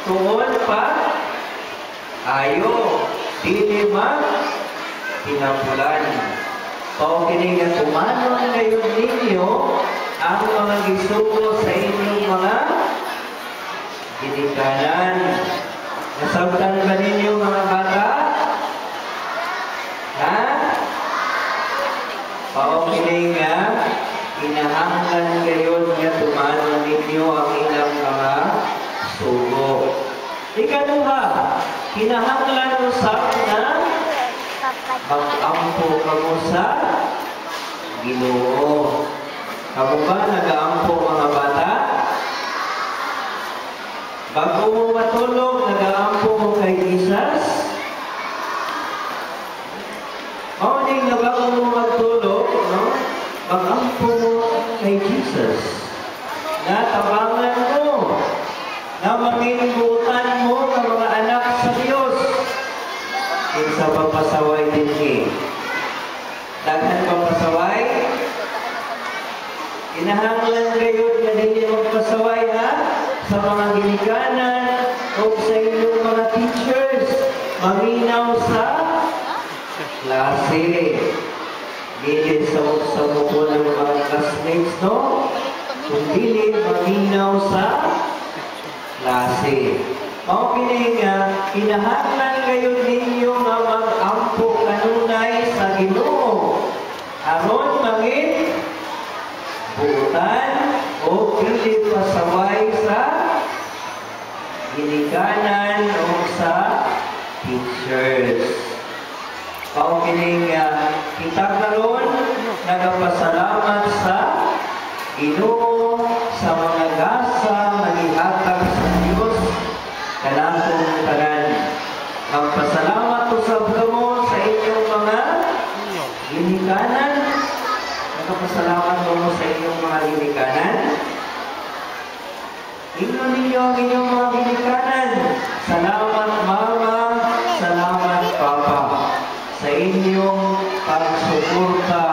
tuon pa ayo dili pinapulan. Pao kini nga kumanon ngayon ninyo ang mga gisugo sa inyong mga ginikanan. Nasabtan ba ninyo mga bata? Ha? Pao kini nga kinahanglan ngayon nga tumanon ninyo ang ilang mga sugo. Ikaduha, kinahanglan usap na mag-ampo kamo sa Ginoo. Ako ba nag-aampo mga bata? Bago mo matulog, nag-aampo mo kay Jesus? Morning na bago mo magtulog, no? Mag-ampo mo kay Jesus. Natabangan mo na manginbutan mo ng mga anak sa Diyos. Sa papasaway din eh. Daghan papasaway. Kinahanglan kayo na din magpasaway ha? Sa mga ginikanan o sa inyong mga teachers. Maminaw sa klase. Dili sa mukha ng mga classmates, no? Kung dili, maminaw sa klase. Maupili nga, kinahanglan kayo ninyo nga mag-ampo kanunay sa Ginoo. Aron mangin buutan o pili pasaway sa ginikanan o sa teachers. Maupili nga, kita karon nagapasalamat sa Ginoo sa mga gasa magihatag sa Diyos kanatong tanan. Magpasalamat usab kamo sa inyong mga ginikanan. Magpasalamat mo sa inyong mga ginikanan. Ingnon ninyo ang inyong mga ginikanan. Salamat Mama, salamat Papa sa inyong pagsuporta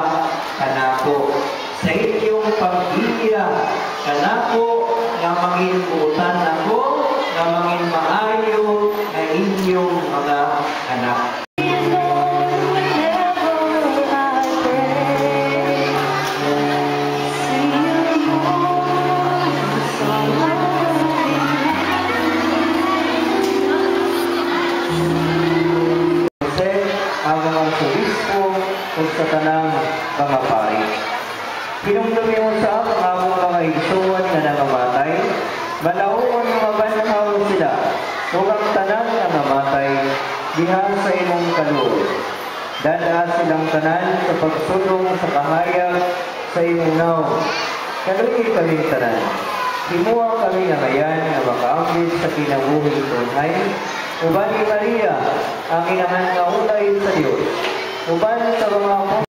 kanako, sa inyong pag-iya kanako nga manginbutan ako, na mangin maayo na inyong mga anak. Ang mga subispo kung sa tanang mga pari. Pinumdumi mo sa among mga igsuon na nangamatay, malauon mga banhaw sila, huwag tanan na namatay, diha sa imong kaluoy. Dada silang tanan sa pagsulong sa kahayag sa imong naw. Kaluoy kaming tanan. Himuha kami na ngayon na makaambit sa kinabuhi tunay. Uban ni Maria, ang inahan na ulay sa Diyos. Uban sa mga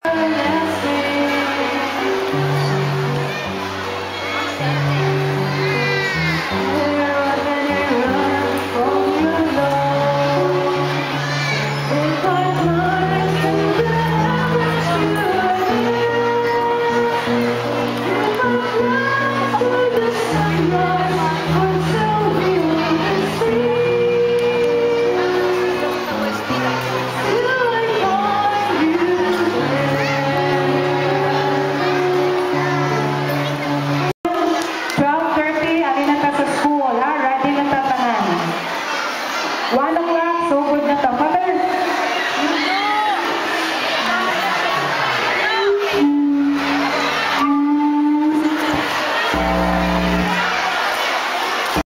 One